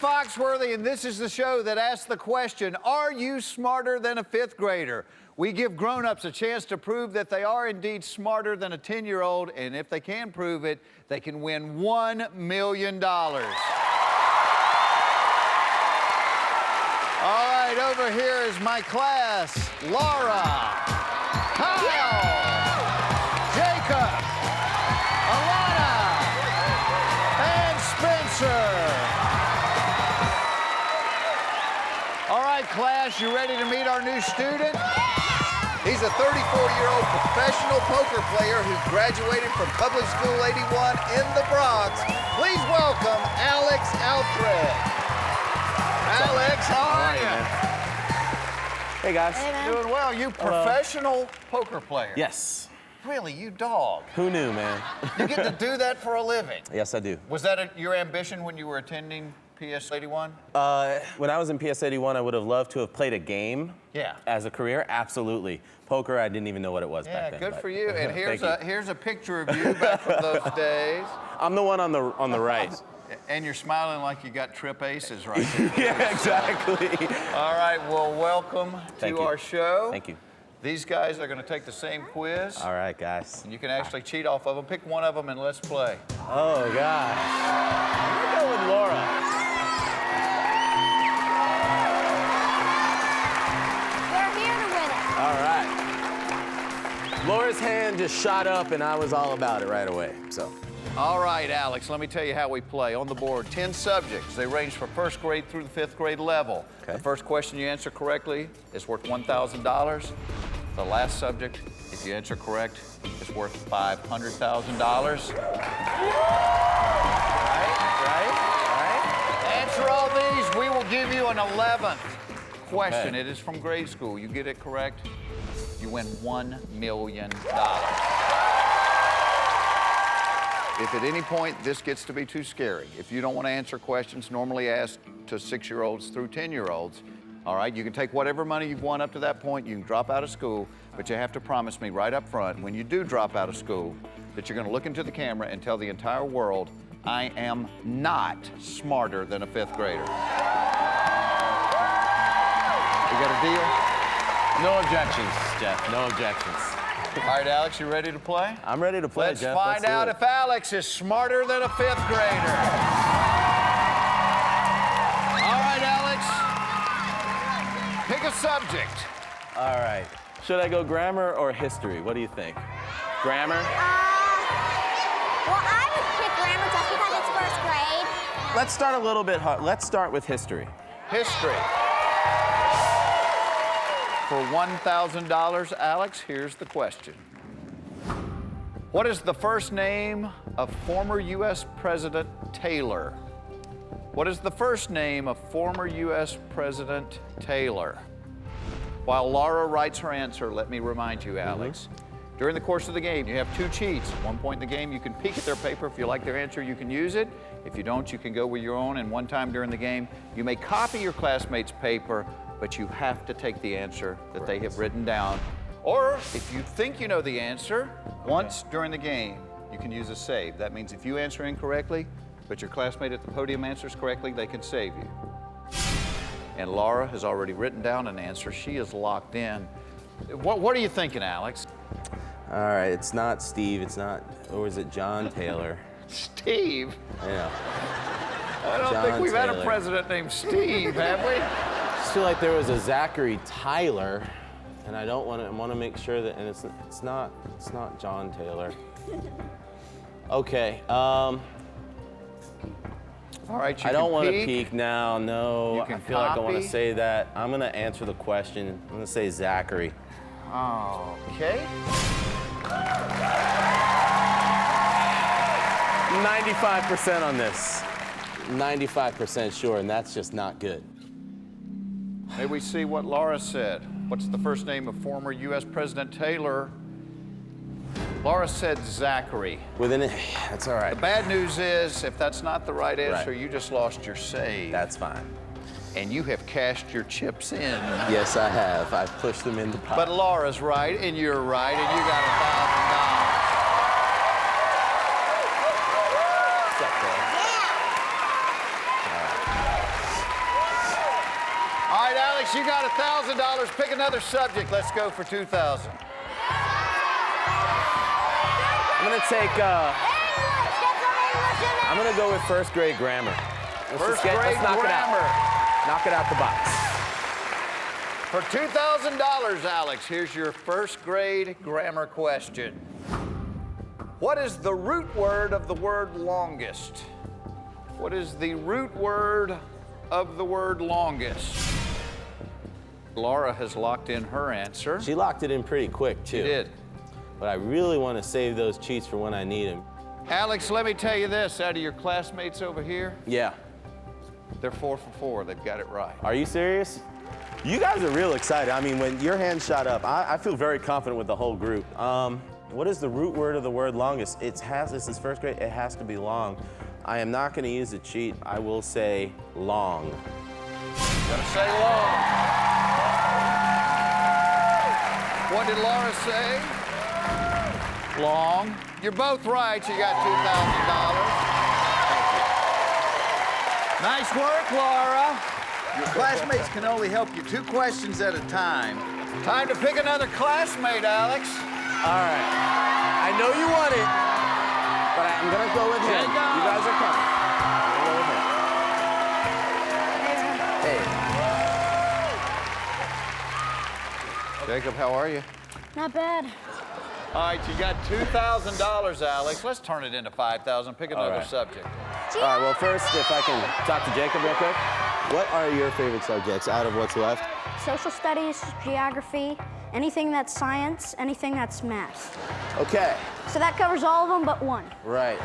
Foxworthy, and this is the show that asks the question, are you smarter than a fifth grader? We give grown-ups a chance to prove that they are indeed smarter than a 10-year-old, and if they can prove it, they can win $1 million. All right, over here is my class. Laura, Kyle, Jacob, Alana, and Spencer. All right, class, you ready to meet our new student? He's a 34-year-old professional poker player who graduated from Public School 81 in the Bronx. Please welcome Alex Alfred. Alex, how are you? Hey, guys. Hey, man. Doing well. You professional poker player? Yes. Really, you dog. Who knew, man? You get to do that for a living. Yes, I do. Was that your ambition when you were attending PS 81? When I was in PS 81, I would have loved to have played a game. Yeah. As a career, absolutely. Poker, I didn't even know what it was back then. Yeah, good for you. And Thank here's a picture of you back from those days. I'm the one on the right. And you're smiling like you got trip aces right there. Yeah, exactly. All right, well, welcome to our show. Thank you. These guys are going to take the same quiz. All right, guys. And you can actually cheat off of them. Pick one of them and let's play. Oh, gosh. I'm going to go with Laura. We're here to win it. All right. Laura's hand just shot up, and I was all about it right away, so. All right, Alex, let me tell you how we play. On the board, 10 subjects. They range from first grade through the fifth grade level. Okay. The first question you answer correctly is worth $1,000. The last subject, if you answer correct, is worth $500,000. Right. Answer all these, we will give you an 11th question. Okay. It is from grade school. You get it correct, you win $1 million. If at any point this gets to be too scary, if you don't want to answer questions normally asked to 6-year-olds through 10-year-olds, all right, you can take whatever money you've won up to that point, you can drop out of school, but you have to promise me right up front, when you do drop out of school, that you're going to look into the camera and tell the entire world, I am not smarter than a fifth grader. We got a deal? No objections, Jeff, no objections. All right, Alex, you ready to play? I'm ready to play, Let's Jeff. find out if Alex is smarter than a fifth grader. All right, Alex. Pick a subject. All right. Should I go grammar or history? What do you think? Grammar? Well, I would pick grammar just because it's first grade. Let's start a little bit hard. Let's start with history. History. For $1,000, Alex, here's the question. What is the first name of former U.S. President Taylor? What is the first name of former U.S. President Taylor? While Laura writes her answer, let me remind you, Alex, during the course of the game, you have two cheats. At one point in the game, you can peek at their paper. If you like their answer, you can use it. If you don't, you can go with your own. And one time during the game, you may copy your classmate's paper, but you have to take the answer that they have written down. Or if you think you know the answer, once during the game, you can use a save. That means if you answer incorrectly, but your classmate at the podium answers correctly, they can save you. And Laura has already written down an answer. She is locked in. What are you thinking, Alex? All right, it's not Steve, it's not, or is it John Taylor? Steve? Yeah. I don't think we've had a president named Steve, have we? I just feel like there was a Zachary Tyler, and I don't want to. I want to make sure that, and it's not John Taylor. Okay. All right, you I don't want to peek. peek now. No, You can I feel like I want to copy. say that. I'm gonna answer the question. I'm gonna say Zachary. Okay. 95% on this. 95% sure, and that's just not good. May we see what Laura said. What's the first name of former U.S. President Taylor? Laura said Zachary. That's all right. The bad news is, if that's not the right answer, Right. you just lost your save. That's fine. And you have cashed your chips in. Yes, I have. I've pushed them in the pot. But Laura's right, and you're right, and you got $1,000. What's up, Alex, you got $1,000. Pick another subject. Let's go for 2,000. I'm gonna take, I'm gonna go with first grade grammar. First grade grammar. Knock it out the box. For $2,000, Alex, here's your first grade grammar question. What is the root word of the word longest? What is the root word of the word longest? Laura has locked in her answer. She locked it in pretty quick, too. She did. But I really want to save those cheats for when I need them. Alex, let me tell you this. Out of your classmates over here, Yeah. they're 4 for 4. They've got it right. Are you serious? You guys are real excited. I mean, when your hand shot up, I feel very confident with the whole group. What is the root word of the word longest? This is first grade, it has to be long. I am not gonna use a cheat. I will say long. Gotta say long. What did Laura say? Long. You're both right. You got $2,000. Nice work, Laura. Your classmates can only help you 2 questions at a time. Time to pick another classmate, Alex. All right. I know you want it, but I'm gonna go with him. Jacob. You guys are coming. I'm gonna go with him. Hey. Jacob, how are you? Not bad. All right, you got $2,000, Alex. Let's turn it into $5,000. Pick another right. subject. All right, well, first, if I can talk to Jacob real quick. What are your favorite subjects out of what's left? Social studies, geography, anything that's science, anything that's math. Okay. So that covers all of them but one. Right.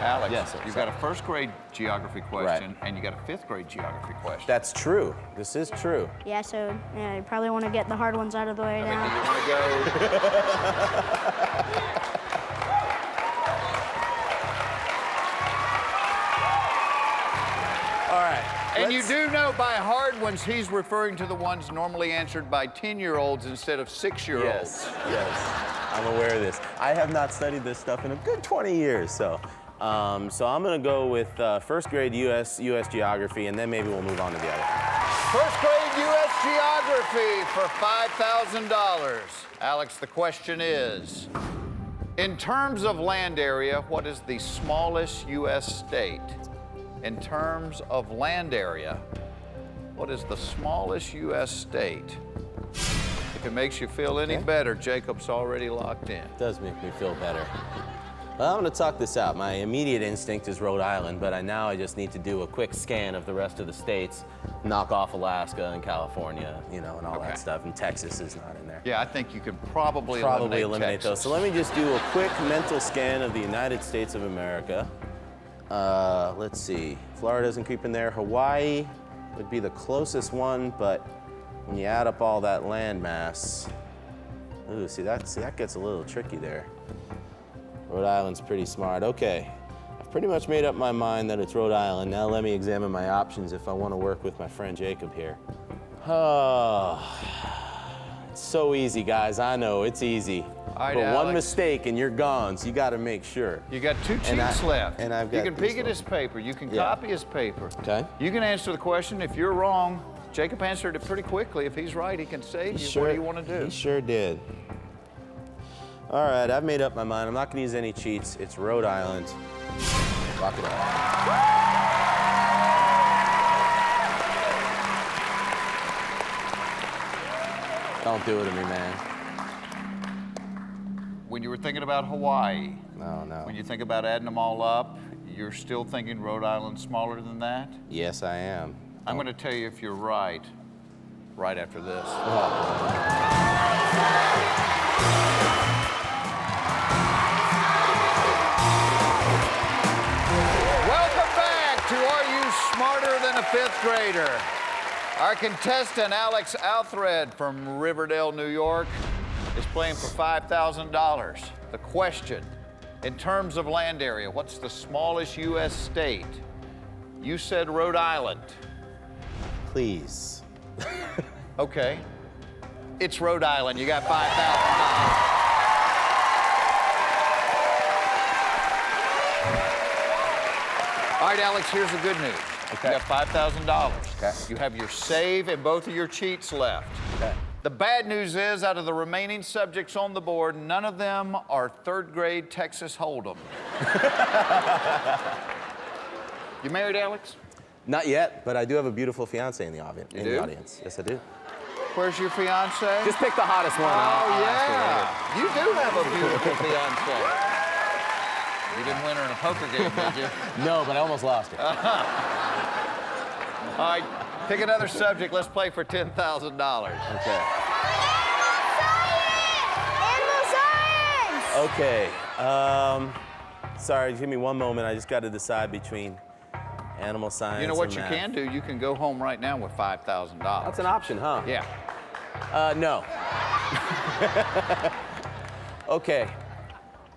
Alex, Yes, sir. you've got a first grade geography question and you got a 5th grade geography question. That's true. This is true. Yeah, so you probably want to get the hard ones out of the way I mean, now. do you want to go? All right. And you do know by hard ones, he's referring to the ones normally answered by 10-year-olds instead of 6-year-olds. Yes. I'm aware of this. I have not studied this stuff in a good 20 years, so. So I'm gonna go with first grade US geography, and then maybe we'll move on to the other. First grade U.S. geography for $5,000. Alex, the question is, in terms of land area, what is the smallest U.S. state? In terms of land area, what is the smallest U.S. state? If it makes you feel any better, Jacob's already locked in. It does make me feel better. Well, I'm gonna talk this out. My immediate instinct is Rhode Island, but now I just need to do a quick scan of the rest of the states, knock off Alaska and California, you know, and all that stuff, and Texas is not in there. Yeah, I think you can probably eliminate Texas. those. So let me just do a quick mental scan of the United States of America. Let's see. Florida doesn't creep in there. Hawaii would be the closest one, but when you add up all that land mass, ooh, see that gets a little tricky there. Rhode Island's pretty smart. Okay, I've pretty much made up my mind that it's Rhode Island. Now let me examine my options if I want to work with my friend Jacob here. Oh, it's so easy, guys. I know, it's easy. All right, but one Alex. mistake and you're gone, so you got to make sure. You got 2 cheats left. and I've you got can this peek at one. his paper. You can Yeah. copy his paper. Okay. You can answer the question. If you're wrong, Jacob answered it pretty quickly. If he's right, he can save you. What do you want to do? He sure did. All right, I've made up my mind. I'm not going to use any cheats. It's Rhode Island. Lock it up. Don't do it to me, man. When you were thinking about Hawaii, No. when you think about adding them all up, you're still thinking Rhode Island's smaller than that? Yes, I am. I'm going to tell you if you're right after this. Welcome back to Are You Smarter Than a 5th Grader? Our contestant, Alex Alfred from Riverdale, New York, is playing for $5,000. The question, in terms of land area, what's the smallest U.S. state? You said Rhode Island. Please. Okay. It's Rhode Island. You got $5,000. All right, Alex, here's the good news. You got $5,000. Okay. You have your save and both of your cheats left. Okay. The bad news is, out of the remaining subjects on the board, none of them are third grade Texas Hold'em. You married, Alex? Not yet, but I do have a beautiful fiance in the audience. You do? Yes, I do. Where's your fiance? Just pick the hottest one. Oh, yeah. You do have a beautiful fiance. You didn't win her in a poker game, did you? No, but I almost lost it. All right, pick another subject. Let's play for $10,000. Okay. Animal science! Okay. Sorry, give me one moment. I just got to decide between animal science. You know what and you math. can do? You can go home right now with $5,000. That's an option, huh? Yeah. No. Okay.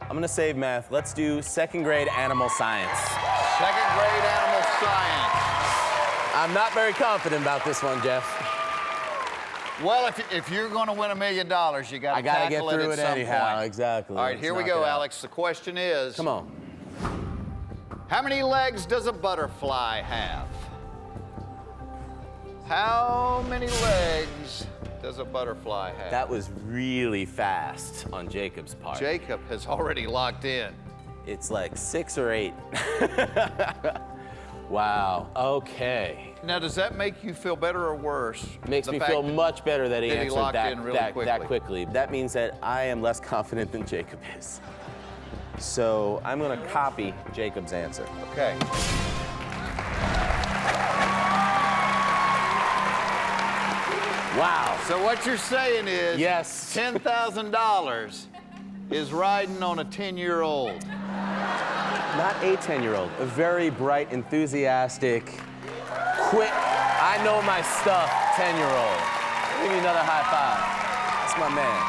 I'm gonna save math. Let's do second grade animal science. Second grade animal science. I'm not very confident about this one, Jeff. Well, if you're going to win $1 million, you got to I gotta get tackle it through at it some anyhow. point. Exactly. All right, Let's here we knock go, it out. Alex. The question is, Come on. how many legs does a butterfly have? How many legs does a butterfly have? That was really fast on Jacob's part. Jacob has already locked in. It's like 6 or 8. Wow. Okay. Now, does that make you feel better or worse? Makes The me fact feel that- much better that he that he answered locked that, in really that quickly. quickly. That means that I am less confident than Jacob is. So I'm gonna copy Jacob's answer. Okay. Wow. So what you're saying is, Yes. $10,000 is riding on a 10-year-old. Not a 10-year-old, a very bright, enthusiastic, quick, I know my stuff 10-year-old. Give me another high five. That's my man.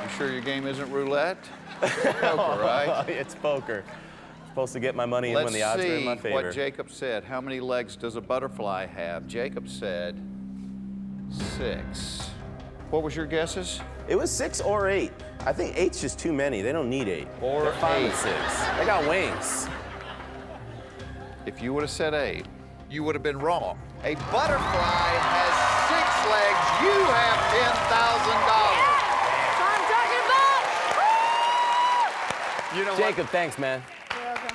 You sure your game isn't roulette? Poker, right? It's poker. Supposed to get my money in when the odds are in my Let's see favor. what Jacob said. How many legs does a butterfly have? Jacob said 6. What was your guesses? It was 6 or 8. I think 8's just too many. They don't need 8. Or They're fine with 8. 6. They got wings. If you would have said 8, you would have been wrong. A butterfly has 6 legs. You have $10,000. You know Jacob, thanks, man.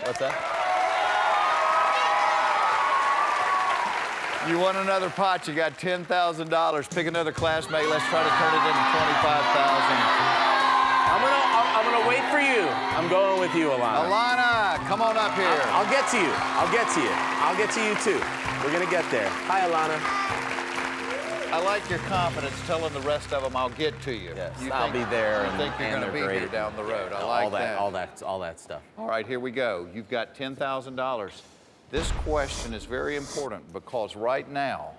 What's that? what? You won another pot. You got $10,000. Pick another classmate. Let's try to turn it into $25,000. I'm gonna wait for you. I'm going with you, Alana. Alana, come on up here. I'll get to you. I'll get to you. I'll get to you too. We're gonna get there. Hi, Alana. I like your confidence telling the rest of them I'll get to you. Yes, You I'll think- be there. You think you're and going to they're be here great. down the road. I like that. All that stuff. All right, here we go. You've got $10,000. This question is very important because right now,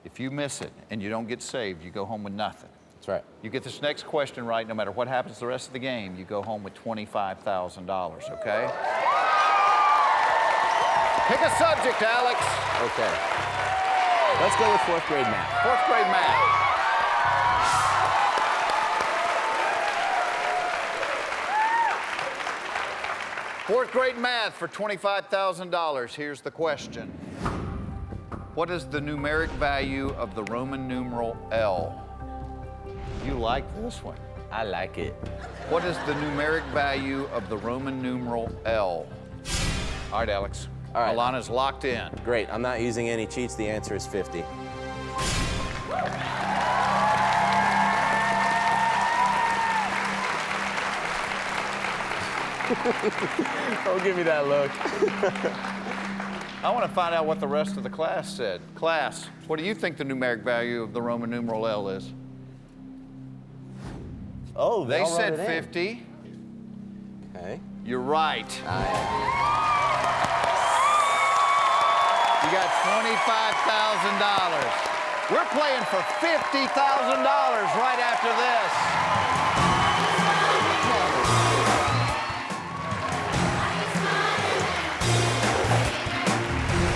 if you miss it and you don't get saved, you go home with nothing. That's right. You get this next question right, no matter what happens the rest of the game, you go home with $25,000, okay? Pick a subject, Alex. Okay. Let's go with 4th grade math. 4th grade math. Fourth grade math for $25,000. Here's the question. What is the numeric value of the Roman numeral L? You like this one. I like it. What is the numeric value of the Roman numeral L? All right, Alex. All right. Alana's locked in. Great. I'm not using any cheats. The answer is 50. Don't give me that look. I want to find out what the rest of the class said. Class, what do you think the numeric value of the Roman numeral L is? Oh, They all said wrote it in. 50. Okay. You're right. I You got $25,000. We're playing for $50,000 right after this.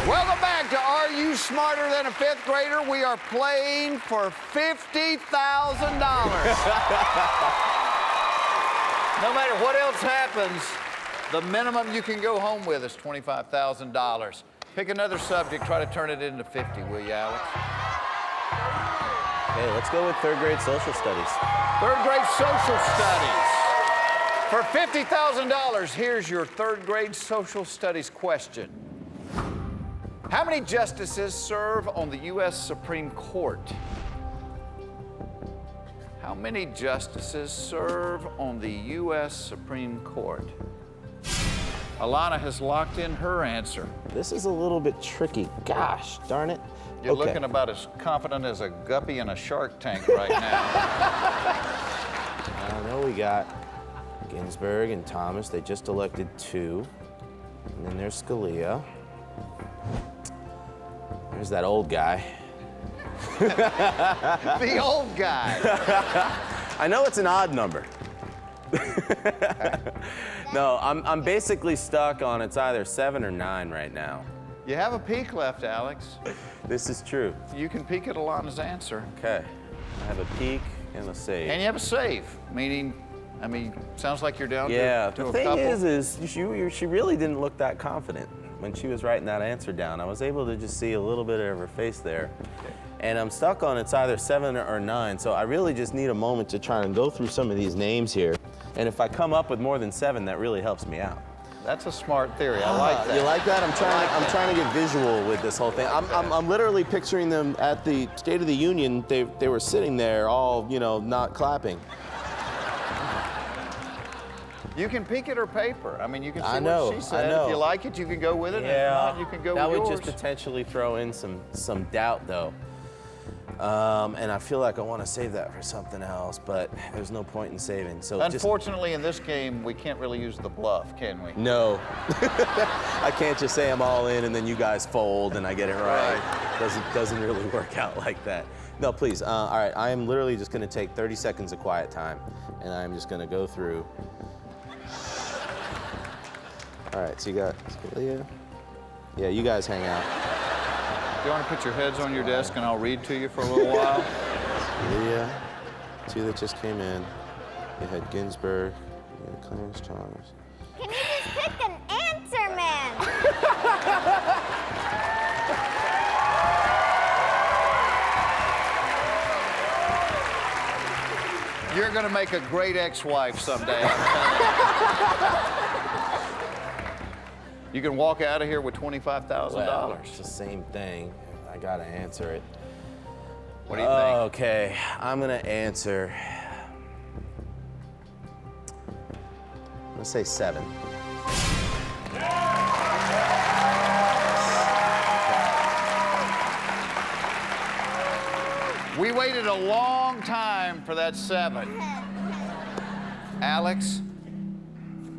Welcome back to Are You Smarter Than a Fifth Grader? We are playing for $50,000. No matter what else happens, The minimum you can go home with is $25,000. Pick another subject, try to turn it into 50, will you, Alex? Okay, let's go with third grade social studies. Third grade social studies. For $50,000, here's your third grade social studies question. How many justices serve on the U.S. Supreme Court? How many justices serve on the U.S. Supreme Court? Alana has locked in her answer. This is a little bit tricky. Gosh, darn it. You're Okay. looking about as confident as a guppy in a shark tank right now. I know we got Ginsburg and Thomas. They just elected 2. And then there's Scalia. There's that old guy. The old guy. I know it's an odd number. No, I'm basically stuck on it's either 7 or 9 right now. You have a peek left, Alex. This is true. You can peek at Alana's answer. Okay. I have a peek and a save. And you have a save, meaning, sounds like you're down Yeah, to the a thing couple. is she really didn't look that confident when she was writing that answer down. I was able to just see a little bit of her face there. Okay. And I'm stuck on it's either 7 or 9, so I really just need a moment to try and go through some of these names here. And if I come up with more than 7, that really helps me out. That's a smart theory. I like that. You like that? I'm that. trying to get visual with this whole thing. I'm literally picturing them at the State of the Union. They were sitting there all, not clapping. You can peek at her paper. You can see I know, what she said. I know. If you like it, you can go with it. Yeah, And if not, you can go that with would yours. just potentially throw in some doubt, though. And I feel like I want to save that for something else, but there's no point in saving. So Unfortunately, in this game, we can't really use the bluff, can we? No. I can't just say I'm all in and then you guys fold and I get it right. Doesn't really work out like that. No, please. All right, I am literally just going to take 30 seconds of quiet time, and I'm just going to go through. All right, so you got Scalia. Yeah, you guys hang out. You want to put your heads on your desk and I'll read to you for a little while? Scalia, 2 that just came in. You had Ginsburg, you had Clarence Thomas. Can you just pick an answer, man? You're going to make a great ex-wife someday, I'm telling you. You can walk out of here with $25,000. Well, it's the same thing. I gotta answer it. What do you think? Okay, I'm gonna answer. I'm gonna say 7. We waited a long time for that 7. Alex,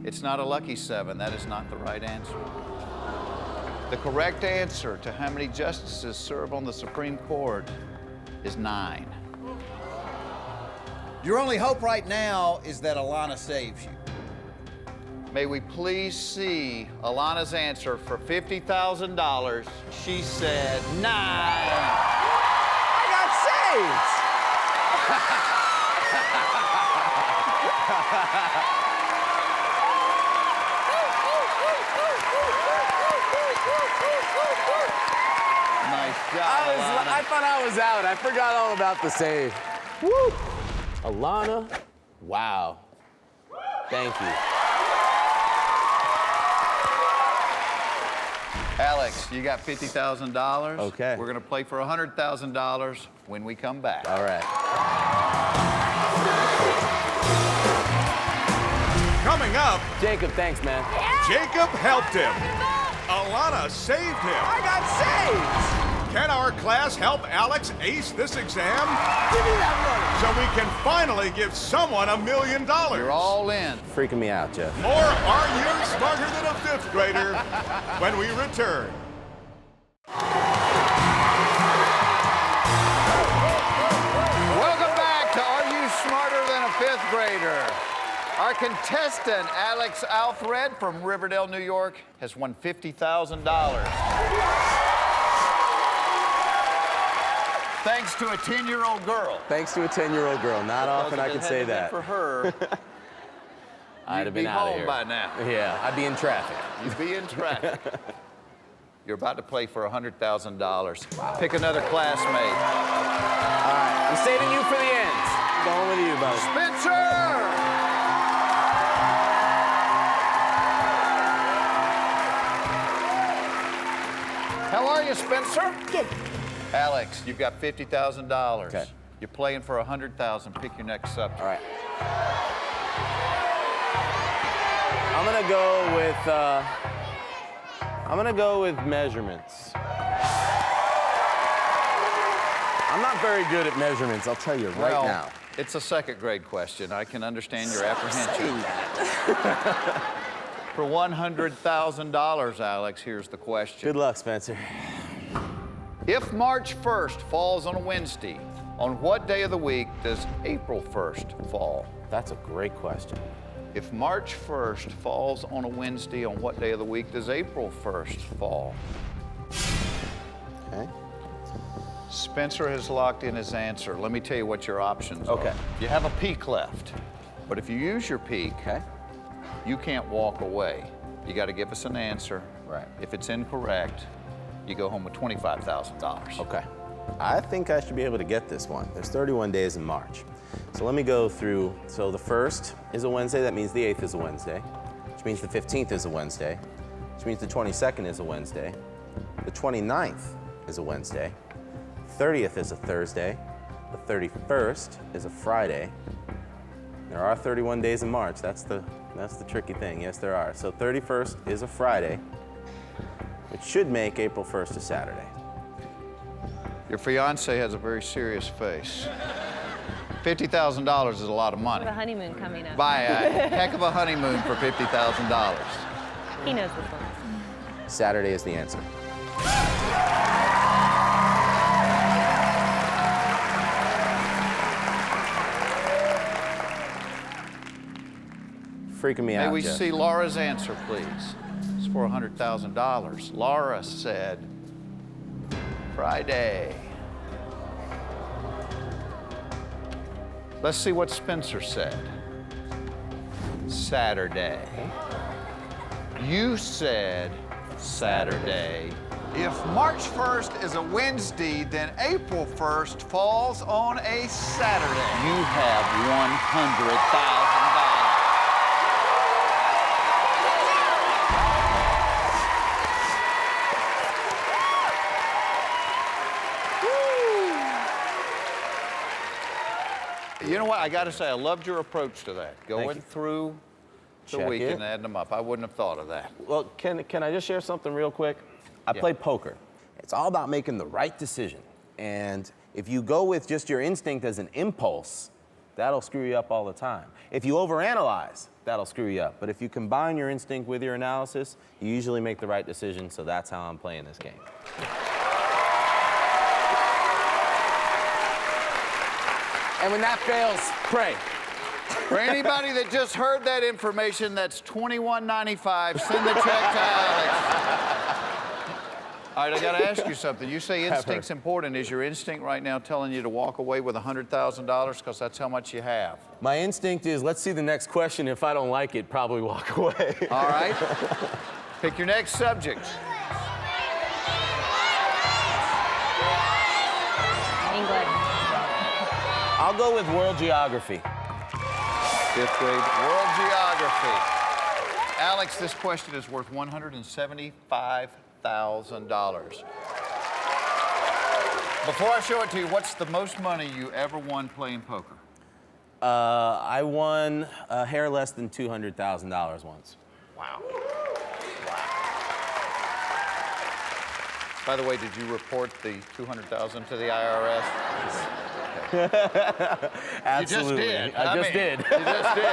it's not a lucky 7. That is not the right answer. The correct answer to how many justices serve on the Supreme Court is 9. Your only hope right now is that Alana saves you. May we please see Alana's answer for $50,000. She said 9. I got saved! Nice job, Alana. I thought I was out. I forgot all about the save. Woo! Alana, wow. Thank you. Alex, you got $50,000. Okay. We're going to play for $100,000 when we come back. All right. Coming up, Jacob, thanks, man. Jacob helped him. Alana saved him. I got saved! Can our class help Alex ace this exam? Give me that So we can finally give someone $1 million. You're all in. money. Freaking me out, Jeff. More Are You Smarter Than a Fifth Grader when we return. Welcome back to Are You Smarter Than a Fifth Grader? Our contestant, Alex Alfred from Riverdale, New York, has won $50,000. Thanks to a 10-year-old girl. Thanks to a 10-year-old girl. Not often I Because can if it say hadn't been that. For her, I'd have been You'd be out of home here. by now. Yeah, I'd be in traffic. You'd be in traffic. You're about to play for $100,000. Pick another classmate. All right, I'm saving you for the end. Going with you, buddy. Spencer! How are you, Spencer? Good. Alex, you've got $50,000. Okay. You're playing for $100,000. Pick your next subject. All right. I'm gonna go with measurements. I'm not very good at measurements, I'll tell you right Well, now. it's a second grade question. I can understand your apprehension. For $100,000, Alex, here's the question. Good luck, Spencer. If March 1st falls on a Wednesday, on what day of the week does April 1st fall? That's a great question. If March 1st falls on a Wednesday, on what day of the week does April 1st fall? Okay. Spencer has locked in his answer. Let me tell you what your options are. Okay. You have a peek left, but if you use your peek, Okay. you can't walk away. You got to give us an answer. Right. If it's incorrect, you go home with $25,000. Okay. I think I should be able to get this one. There's 31 days in March. So let me go through. So the 1st is a Wednesday. That means the 8th is a Wednesday, which means the 15th is a Wednesday, which means the 22nd is a Wednesday. The 29th is a Wednesday. 30th is a Thursday. The 31st is a Friday. There are 31 days in March. That's the tricky thing. Yes, there are. So 31st is a Friday, which should make April 1st a Saturday. Your fiance has a very serious face. $50,000 is a lot of money. The honeymoon coming up. Buy a heck of a honeymoon for $50,000. He knows this one. Saturday is the answer. Freaking me May out, we Jeff. see Laura's answer, please? It's for $100,000. Laura said Friday. Let's see what Spencer said. Saturday. You said Saturday. If March 1st is a Wednesday, then April 1st falls on a Saturday. You have $100,000. You know what? I got to say, I loved your approach to that. Going you. through the Check week it. and adding them up. I wouldn't have thought of that. Well, can I just share something real quick? I play poker. It's all about making the right decision. And if you go with just your instinct as an impulse, that'll screw you up all the time. If you overanalyze, that'll screw you up. But if you combine your instinct with your analysis, you usually make the right decision. So that's how I'm playing this game. And when that fails, pray. For anybody that just heard that information, that's $21.95. Send the check to Alex. All right, I got to ask you something. You say instinct's important. Is your instinct right now telling you to walk away with $100,000 because that's how much you have? My instinct is, let's see the next question. If I don't like it, probably walk away. All right. Pick your next subject. English. I'll go with world geography. 5th grade world geography. Alex, this question is worth $175,000. Before I show it to you, what's the most money you ever won playing poker? I won a hair less than $200,000 once. Wow. By the way, did you report the $200,000 to the IRS? Absolutely. You just did. I just did. You just did.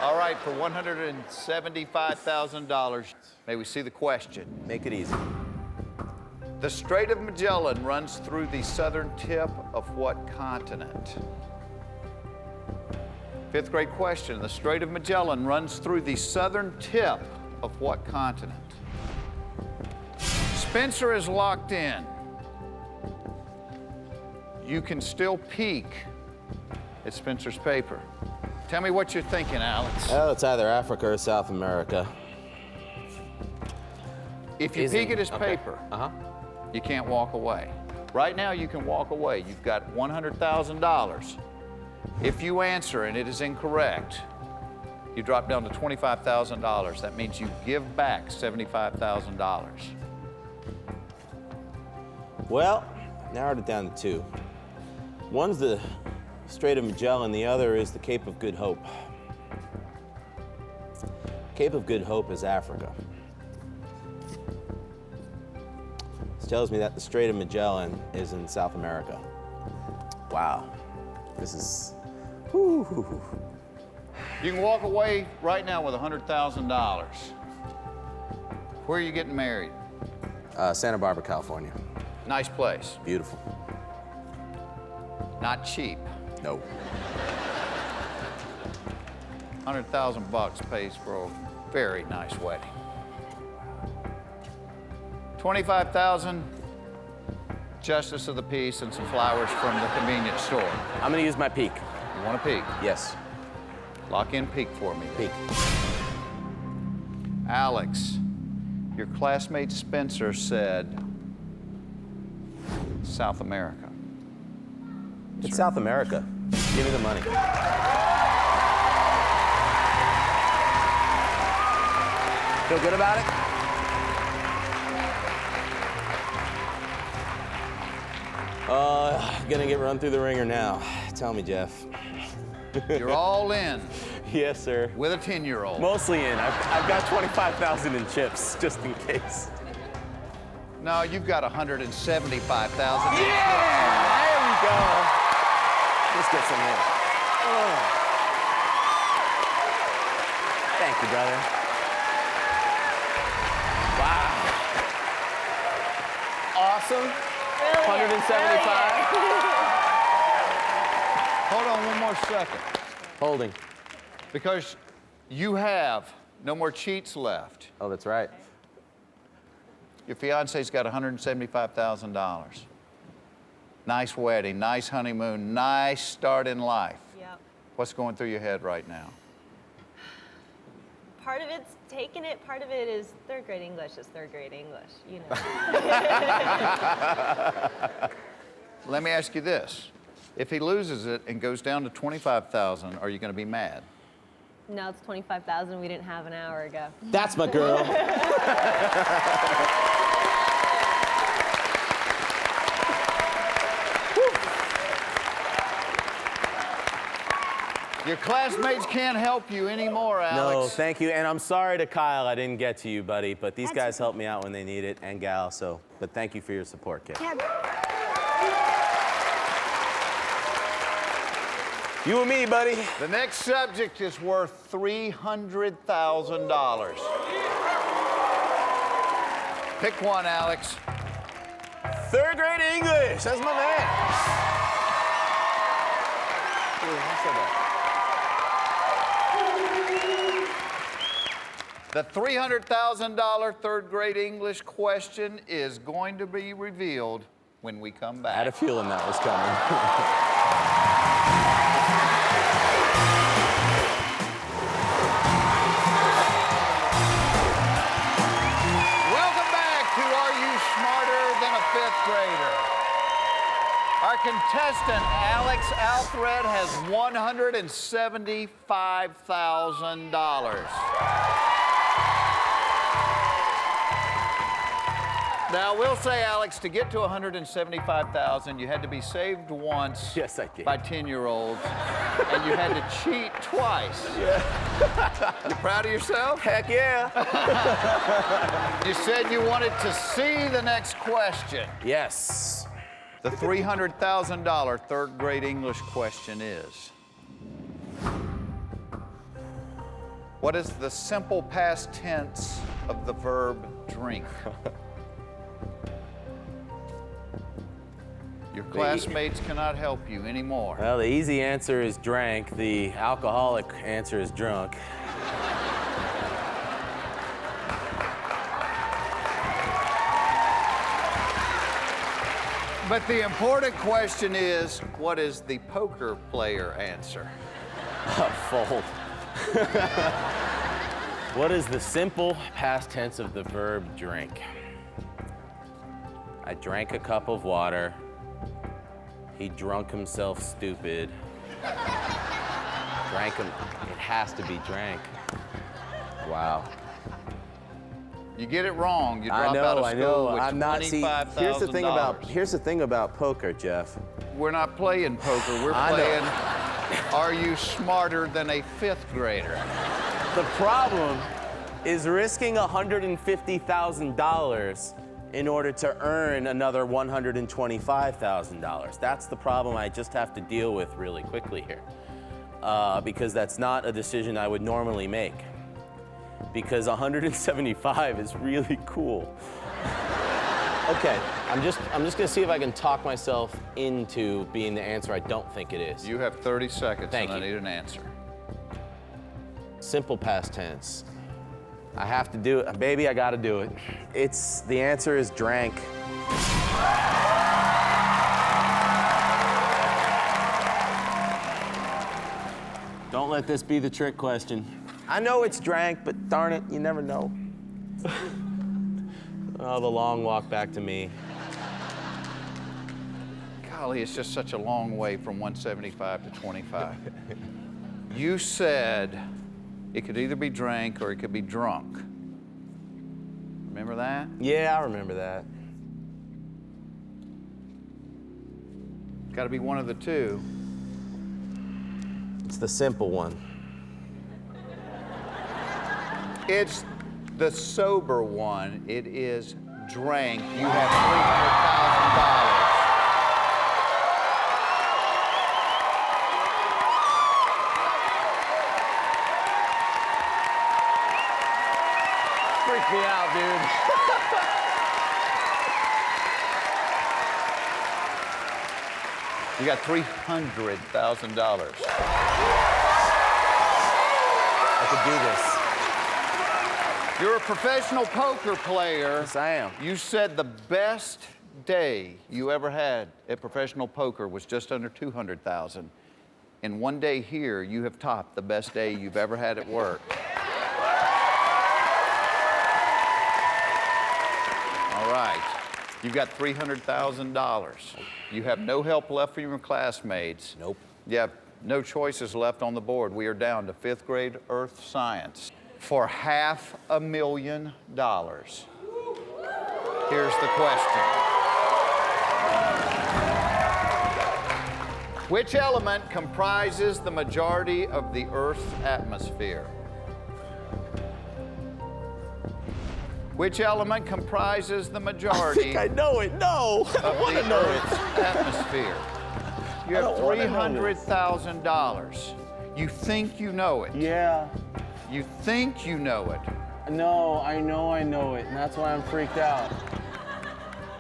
All right, for $175,000, may we see the question? Make it easy. The Strait of Magellan runs through the southern tip of what continent? 5th grade question. The Strait of Magellan runs through the southern tip of what continent? Spencer is locked in. You can still peek at Spencer's paper. Tell me what you're thinking, Alex. Well, it's either Africa or South America. If you peek at his paper, Uh-huh. you can't walk away. Right now, you can walk away. You've got $100,000. If you answer and it is incorrect, you drop down to $25,000. That means you give back $75,000. Well, narrowed it down to two. One's the Strait of Magellan, the other is the Cape of Good Hope. Cape of Good Hope is Africa. This tells me that the Strait of Magellan is in South America. Wow. This is, whew. You can walk away right now with $100,000. Where are you getting married? Santa Barbara, California. Nice place. Beautiful. Not cheap. No. 100,000 bucks pays for a very nice wedding. 25,000, justice of the peace and some flowers from the convenience store. I'm gonna use my peak. You want a peek? Yes. Lock in peek for me. Peak. Alex, your classmate Spencer said South America. It's South America. Give me the money. Feel good about it? Gonna get run through the ringer now. Tell me, Jeff. You're all in Yes, sir. with a 10-year-old. Mostly in. I've got 25,000 in chips, just in case. No, you've got 175,000. Yeah! There we go. Let's get some in. Oh. Thank you, brother. Wow. Awesome. 175. Hold on one more second. Holding. Because you have no more cheats left. Oh, that's right. Your fiance's got $175,000. Nice wedding, nice honeymoon, nice start in life. Yep. What's going through your head right now? Part of it's taking it, part of it is third grade English is third grade English, you know. Let me ask you this. If he loses it and goes down to 25,000, are you going to be mad? No, it's 25,000 we didn't have an hour ago. That's my girl. Your classmates can't help you anymore, Alex. No, thank you. And I'm sorry to Kyle I didn't get to you, buddy, but these guys helped me out when they need it, and gal, so, but thank you for your support, kid. You and me, buddy. The next subject is worth $300,000. Pick one, Alex. Third grade English, that's my man. The $300,000 third grade English question is going to be revealed when we come back. I had a feeling that was coming. Welcome back to Are You Smarter Than a Fifth Grader? Our contestant, Alex Alfred, has $175,000. Now, we'll say, Alex, to get to 175,000, you had to be saved once Yes, I did. by 10-year-olds, and you had to cheat twice. Yeah. You proud of yourself? Heck yeah. You said you wanted to see the next question. Yes. The $300,000 third grade English question is, what is the simple past tense of the verb drink? Your classmates cannot help you anymore. Well, the easy answer is drank. The alcoholic answer is drunk. But the important question is, what is the poker player answer? Fold. What is the simple past tense of the verb drink? I drank a cup of water. He drunk himself stupid. Drank him. It has to be drank. Wow. You get it wrong, you drop out of school with I'm not. $25,000. Here's the thing about poker, Jeff. We're not playing poker. We're playing. Are you smarter than a fifth grader? The problem is risking $150,000 in order to earn another $125,000. That's the problem I just have to deal with really quickly here, because that's not a decision I would normally make. Because 175 is really cool. Okay, I'm just gonna see if I can talk myself into being the answer I don't think it is. You have 30 seconds Thank and you. I need an answer. Simple past tense. I have to do it, baby, I gotta do it. The answer is drank. Don't let this be the trick question. I know it's drank, but darn it, you never know. Oh, the long walk back to me. Golly, it's just such a long way from 175 to 25. You said it could either be drank or it could be drunk. Remember that? Yeah, I remember that. Got to be one of the two. It's the simple one. It's the sober one. It is drank. You have $300,000. Freak me out, dude. You got $300,000. I could do this. You're a professional poker player. Yes, I am. You said the best day you ever had at professional poker was just under $200,000. And one day here, you have topped the best day you've ever had at work. All right. You've got $300,000. You have no help left from your classmates. Nope. You have no choices left on the board. We are down to fifth grade earth science. For $500,000. Here's the question. Which element comprises the majority of the Earth's atmosphere? Which element comprises the majority I know it. No, I don't want to know it. atmosphere? You have $300,000. You think you know it. Yeah. You think you know it. No, I know it, and that's why I'm freaked out.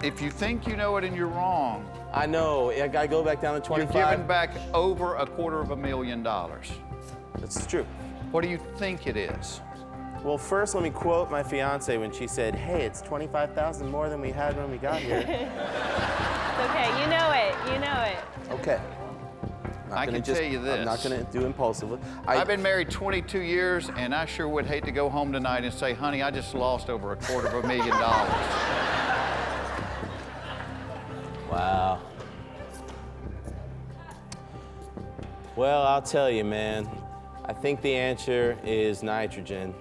If you think you know it and you're wrong, I know. I go back down to 25. you're giving back over $250,000. That's true. What do you think it is? Well, first, let me quote my fiance when she said, "Hey, it's 25,000 more than we had when we got here." It's okay. You know it. You know it. Okay. I can tell you this. I'm not going to do impulsively. I've been married 22 years, and I sure would hate to go home tonight and say, honey, I just lost over $250,000. Wow. Well, I'll tell you, man. I think the answer is nitrogen.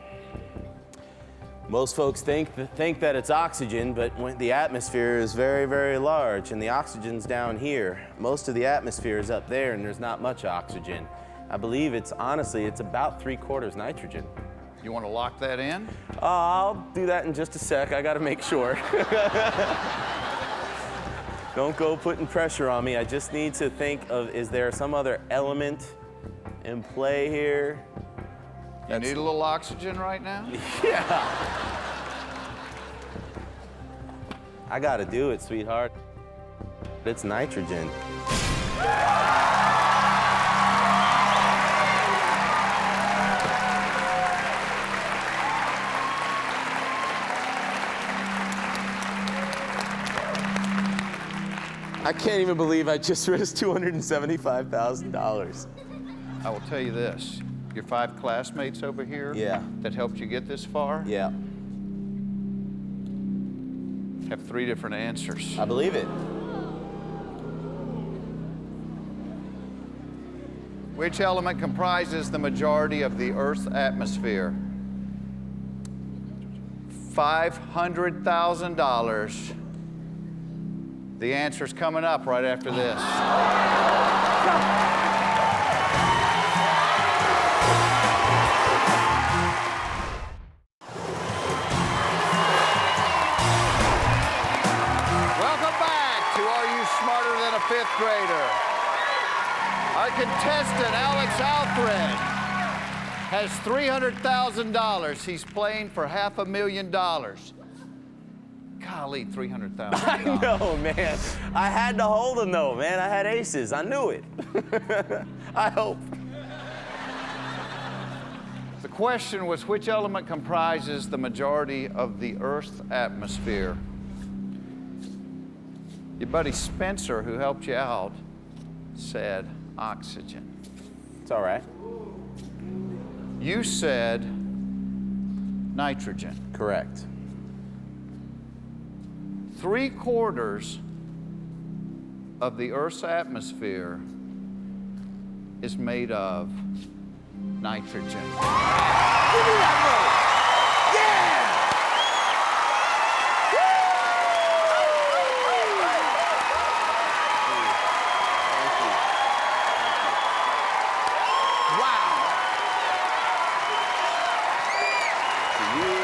Most folks think that it's oxygen, but when the atmosphere is very, very large, and the oxygen's down here. Most of the atmosphere is up there, and there's not much oxygen. I believe honestly, it's about 3/4 nitrogen. You want to lock that in? I'll do that in just a sec. I got to make sure. Don't go putting pressure on me. I just need to think of, is there some other element in play here? You need a little oxygen right now? Yeah. I gotta do it, sweetheart. It's nitrogen. I can't even believe I just risked $275,000. I will tell you this. Your 5 classmates over here that helped you get this far Yeah. have 3 different answers. I believe it. Which element comprises the majority of the Earth's atmosphere? $500,000. The answer's coming up right after this. Welcome back to Are You Smarter Than a Fifth Grader? Our contestant, Alex Alfred, has $300,000. He's playing for $500,000. Golly, $300,000. I know, man. I had to hold him, though, man. I had aces. I knew it. I hope. The question was, which element comprises the majority of the Earth's atmosphere? Your buddy Spencer, who helped you out, said oxygen. It's all right. You said nitrogen. Correct. 3/4 of the Earth's atmosphere is made of nitrogen. Give me that rope. Yeah! Wow. To you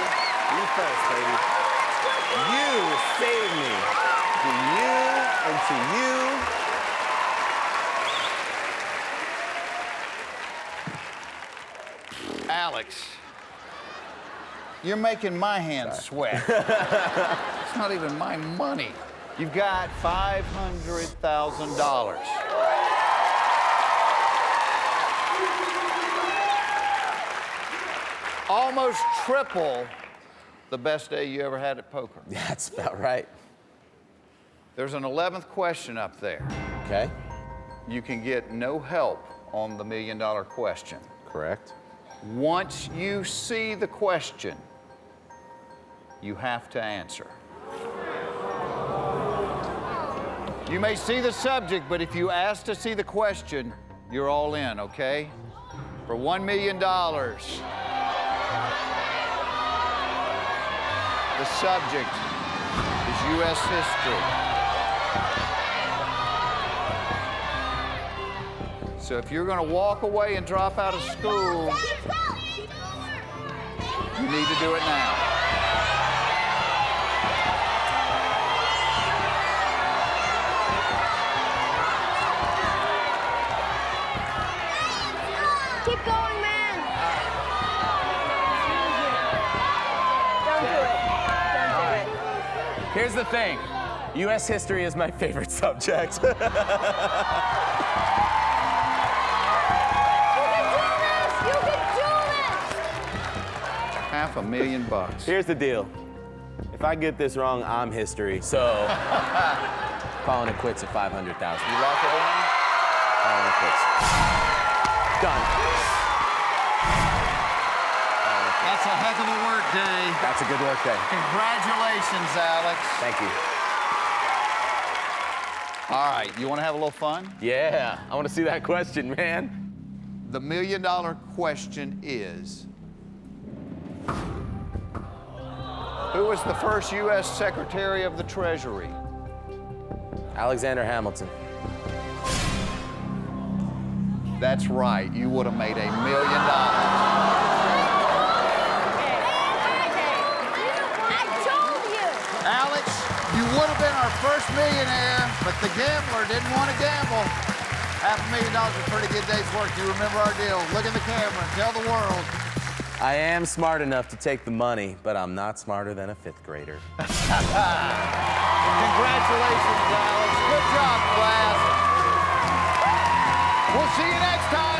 first, baby. You saved me. To you and to you. Alex, you're making my hands sweat. It's not even my money. You've got $500,000. Almost triple the best day you ever had at poker. That's about right. There's an 11th question up there. Okay. You can get no help on the $1 million question. Correct. Once you see the question, you have to answer. You may see the subject, but if you ask to see the question, you're all in, okay? For $1 million, the subject is U.S. history. So if you're going to walk away and drop out of school, you need to do it now. Keep going, man. Don't do it. Don't do it. Here's the thing. U.S. history is my favorite subject. $500,000. Here's the deal. If I get this wrong, I'm history. So, calling it quits at $500,000. You lock it in? Calling it quits. Done. That's a heck of a work day. That's a good work day. Congratulations, Alex. Thank you. All right, you want to have a little fun? Yeah, I want to see that question, man. The $1 million question is, who was the first U.S. Secretary of the Treasury? Alexander Hamilton. That's right. You would have made $1 million. I told you. Alex, you would have been our first millionaire, but the gambler didn't want to gamble. $500,000 is a pretty good day's work. You remember our deal. Look in the camera and tell the world. I am smart enough to take the money, but I'm not smarter than a fifth grader. Congratulations, Alex. Good job, class. We'll see you next time.